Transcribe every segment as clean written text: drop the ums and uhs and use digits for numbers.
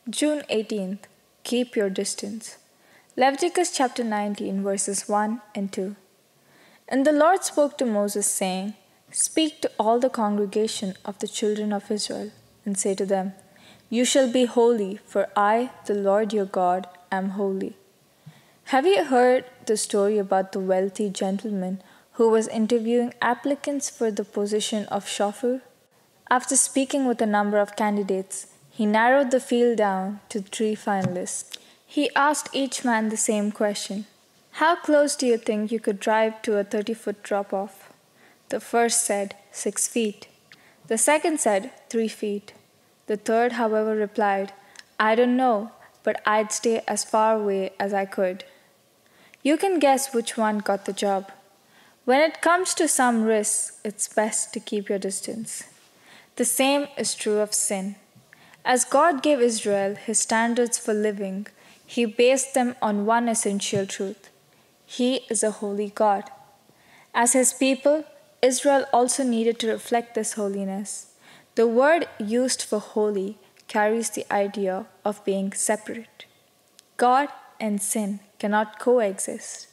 June 18th. Keep your distance. Leviticus chapter 19, verses 1 and 2. And the Lord spoke to Moses, saying, Speak to all the congregation of the children of Israel, and say to them, You shall be holy, for I, the Lord your God, am holy. Have you heard the story about the wealthy gentleman who was interviewing applicants for the position of chauffeur? After speaking with a number of candidates, he narrowed the field down to 3 finalists. He asked each man the same question. How close do you think you could drive to a 30-foot drop-off? The first said 6 feet. The second said 3 feet. The third, however, replied, I don't know, but I'd stay as far away as I could. You can guess which one got the job. When it comes to some risks, it's best to keep your distance. The same is true of sin. As God gave Israel his standards for living, he based them on one essential truth. He is a holy God. As his people, Israel also needed to reflect this holiness. The word used for holy carries the idea of being separate. God and sin cannot coexist.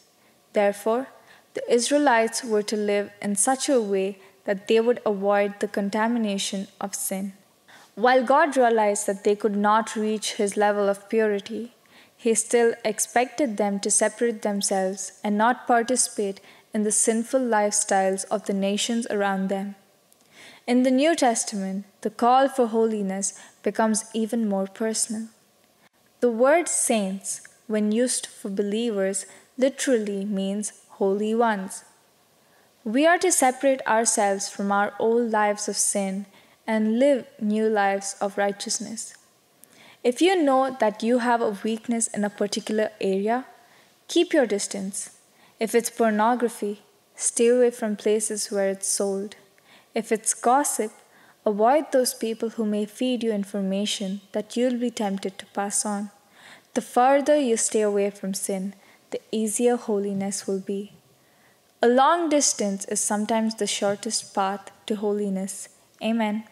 Therefore, the Israelites were to live in such a way that they would avoid the contamination of sin. While God realized that they could not reach his level of purity, he still expected them to separate themselves and not participate in the sinful lifestyles of the nations around them. In the New Testament, the call for holiness becomes even more personal. The word saints, when used for believers, literally means holy ones. We are to separate ourselves from our old lives of sin and live new lives of righteousness. If you know that you have a weakness in a particular area, keep your distance. If it's pornography, stay away from places where it's sold. If it's gossip, avoid those people who may feed you information that you'll be tempted to pass on. The further you stay away from sin, the easier holiness will be. A long distance is sometimes the shortest path to holiness. Amen.